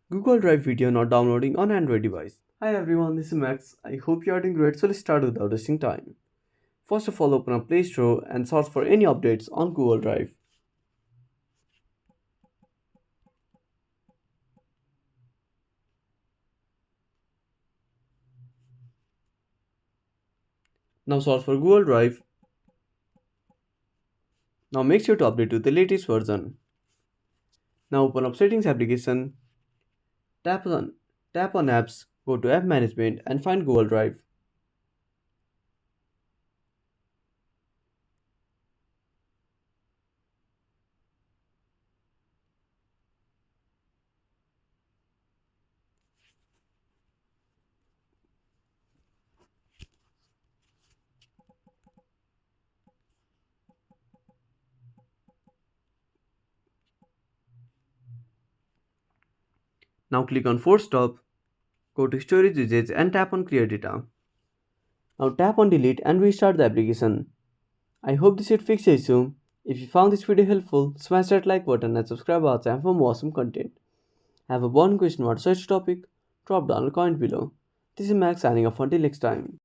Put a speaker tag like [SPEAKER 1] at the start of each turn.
[SPEAKER 1] Google Drive video not downloading on Android device. Hi everyone, this is Max. I hope you are doing great. So let's start without wasting time. First of all, open up Play Store and search for any updates on Google Drive. Now search for Google Drive. Now make sure to update to the latest version. Now open up Settings application. Tap on Tap on Apps. Go to App Management and find Google Drive. Now click on Force Stop. Go to Storage Usage and tap on Clear Data. Now tap on Delete and restart the application. I hope this should fix the issue. If you found this video helpful, smash that like button and subscribe our channel for more awesome content. Have a burning question about such topic? Drop down a comment below. This is Max signing off until next time.